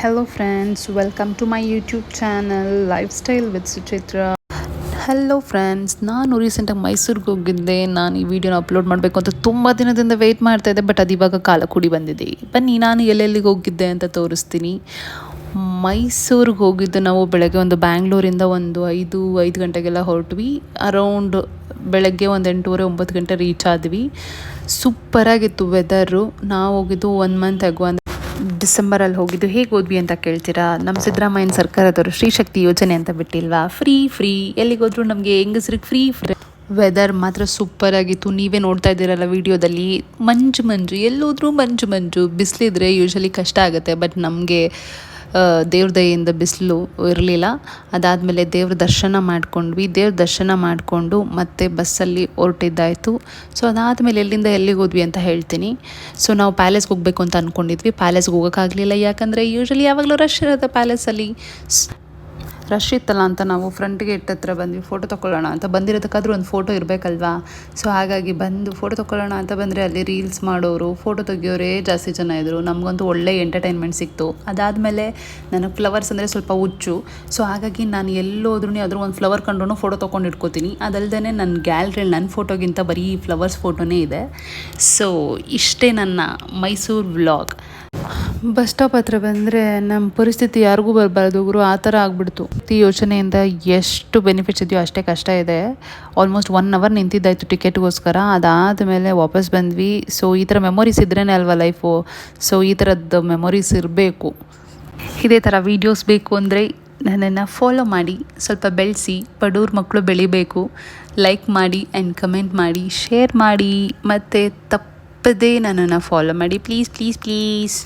Hello friends, welcome to my YouTube channel Lifestyle with Suchitra. Hello friends, ನಾನು ರೀಸೆಂಟಾಗಿ ಮೈಸೂರಿಗೆ ಹೋಗಿದ್ದೆ. ನಾನು ಈ ವಿಡಿಯೋನ ಅಪ್ಲೋಡ್ ಮಾಡಬೇಕು ಅಂತ ತುಂಬ ದಿನದಿಂದ ವೆಯ್ಟ್ ಮಾಡ್ತಾಯಿದ್ದೆ, ಬಟ್ ಅದು ಇವಾಗ ಕಾಲ ಕೂಡಿ ಬಂದಿದೆ. ಬನ್ನಿ ನಾನು ಎಲ್ಲೆಲ್ಲಿಗೆ ಹೋಗಿದ್ದೆ ಅಂತ ತೋರಿಸ್ತೀನಿ. ಮೈಸೂರಿಗೆ ಹೋಗಿದ್ದು ನಾವು ಬೆಳಗ್ಗೆ ಒಂದು ಬ್ಯಾಂಗ್ಳೂರಿಂದ ಒಂದು ಐದು ಗಂಟೆಗೆಲ್ಲ ಹೊರಟ್ವಿ. ಅರೌಂಡ್ ಬೆಳಗ್ಗೆ ಒಂದು 8:30-9 ಗಂಟೆ ರೀಚ್ ಆದ್ವಿ. ಸೂಪರಾಗಿತ್ತು ವೆದರು. ನಾವು ಹೋಗಿದ್ದು 1 ಮಂತ್ ಆಗೋ ಡಿಸೆಂಬರಲ್ಲಿ ಹೋಗಿದ್ದು. ಹೇಗೆ ಹೋದ್ವಿ ಅಂತ ಕೇಳ್ತೀರಾ? ನಮ್ಮ ಸಿದ್ದರಾಮಯ್ಯನ ಸರ್ಕಾರದವರು ಶ್ರೀಶಕ್ತಿ ಯೋಜನೆ ಅಂತ ಬಿಟ್ಟಿಲ್ವಾ, ಫ್ರೀ ಎಲ್ಲಿಗೋದ್ರೂ ನಮಗೆ ಹೆಂಗಸ್ರಿಗೆ ಫ್ರೀ ವೆದರ್ ಮಾತ್ರ ಸೂಪರ್ ಆಗಿತ್ತು. ನೀವೇ ನೋಡ್ತಾ ಇದ್ದೀರಲ್ಲ ವಿಡಿಯೋದಲ್ಲಿ, ಮಂಜು ಎಲ್ಲೋದ್ರೂ ಮಂಜು. ಬಿಸಿಲಿದ್ರೆ ಯೂಶಲಿ ಕಷ್ಟ ಆಗುತ್ತೆ, ಬಟ್ ನಮಗೆ ದೇವ್ರ ದಯೆಯಿಂದ ಬಿಸಿಲು ಇರಲಿಲ್ಲ. ಅದಾದಮೇಲೆ ದೇವ್ರ ದರ್ಶನ ಮಾಡಿಕೊಂಡು ಮತ್ತೆ ಬಸ್ಸಲ್ಲಿ ಹೊರಟಿದ್ದಾಯಿತು. ಸೊ ಅದಾದಮೇಲೆ ಎಲ್ಲಿಂದ ಎಲ್ಲಿಗೆ ಹೋದ್ವಿ ಅಂತ ಹೇಳ್ತೀನಿ. ಸೊ ನಾವು ಪ್ಯಾಲೇಸ್ಗೆ ಹೋಗಬೇಕು ಅಂತ ಅಂದ್ಕೊಂಡಿದ್ವಿ. ಪ್ಯಾಲೇಸ್ಗೆ ಹೋಗೋಕ್ಕಾಗಲಿಲ್ಲ, ಯಾಕಂದರೆ ಯೂಶಲಿ ಯಾವಾಗಲೂ ರಶ್ ಇರುತ್ತೆ ಪ್ಯಾಲೇಸಲ್ಲಿ. ರಶ್ ಇತ್ತಲ್ಲ ಅಂತ ನಾವು ಫ್ರಂಟ್ ಗೇಟ್ ಹತ್ರ ಬಂದ್ವಿ ಫೋಟೋ ತೊಗೊಳ್ಳೋಣ ಅಂತ. ಬಂದಿರೋದಕ್ಕಾದ್ರೂ ಒಂದು ಫೋಟೋ ಇರಬೇಕಲ್ವಾ. ಸೊ ಹಾಗಾಗಿ ಬಂದು ಫೋಟೋ ತೊಗೊಳ್ಳೋಣ ಅಂತ ಬಂದರೆ ಅಲ್ಲಿ ರೀಲ್ಸ್ ಮಾಡೋರು, ಫೋಟೋ ತೆಗಿಯೋರೇ ಜಾಸ್ತಿ ಜನ ಇದ್ದರು. ನಮಗಂತೂ ಒಳ್ಳೆ ಎಂಟರ್ಟೈನ್ಮೆಂಟ್ ಸಿಕ್ತು. ಅದಾದಮೇಲೆ ನನಗೆ ಫ್ಲವರ್ಸ್ ಅಂದರೆ ಸ್ವಲ್ಪ ಹುಚ್ಚು. ಸೊ ಹಾಗಾಗಿ ನಾನು ಎಲ್ಲೋದ್ರೂ ಯಾವ್ದಾದ್ರು ಒಂದು ಫ್ಲವರ್ ಕಂಡ್ರೂ ಫೋಟೋ ತೊಗೊಂಡು ಇಟ್ಕೋತೀನಿ. ಅದಲ್ಲದೆ ನನ್ನ ಗ್ಯಾಲ್ರಿಯಲ್ಲಿ ನನ್ನ ಫೋಟೋಗಿಂತ ಬರೀ ಫ್ಲವರ್ಸ್ ಫೋಟೋನೇ ಇದೆ. ಸೊ ಇಷ್ಟೇ ನನ್ನ ಮೈಸೂರು ವ್ಲಾಗ್. ಬಸ್ ಸ್ಟಾಪ್ ಹತ್ರ ಬಂದರೆ ನಮ್ಮ ಪರಿಸ್ಥಿತಿ ಯಾರಿಗೂ ಬರಬಾರ್ದು ಗುರು, ಆ ಥರ ಆಗಿಬಿಡ್ತು. ಈ ಯೋಜನೆಯಿಂದ ಎಷ್ಟು ಬೆನಿಫಿಟ್ಸ್ ಇದೆಯೋ ಅಷ್ಟೇ ಕಷ್ಟ ಇದೆ. ಆಲ್ಮೋಸ್ಟ್ 1 ಅವರ್ ನಿಂತಿದ್ದಾಯಿತು ಟಿಕೆಟ್ಗೋಸ್ಕರ. ಅದಾದಮೇಲೆ ವಾಪಸ್ ಬಂದ್ವಿ. ಸೊ ಈ ಥರ ಮೆಮೊರೀಸ್ ಇದ್ರೇ ಅಲ್ವಾ ಲೈಫು. ಸೊ ಈ ಥರದ್ದು ಮೆಮೊರೀಸ್ ಇರಬೇಕು. ಇದೇ ಥರ ವೀಡಿಯೋಸ್ ಬೇಕು ಅಂದರೆ ನನ್ನನ್ನು ಫಾಲೋ ಮಾಡಿ, ಸ್ವಲ್ಪ ಬೆಳೆಸಿ. ಬಡವ್ರ ಮಕ್ಕಳು ಬೆಳಿಬೇಕು. ಲೈಕ್ ಮಾಡಿ ಆ್ಯಂಡ್ ಕಮೆಂಟ್ ಮಾಡಿ, ಶೇರ್ ಮಾಡಿ, ಮತ್ತು ತಪ್ಪದೇ ನನ್ನನ್ನು ಫಾಲೋ ಮಾಡಿ ಪ್ಲೀಸ್.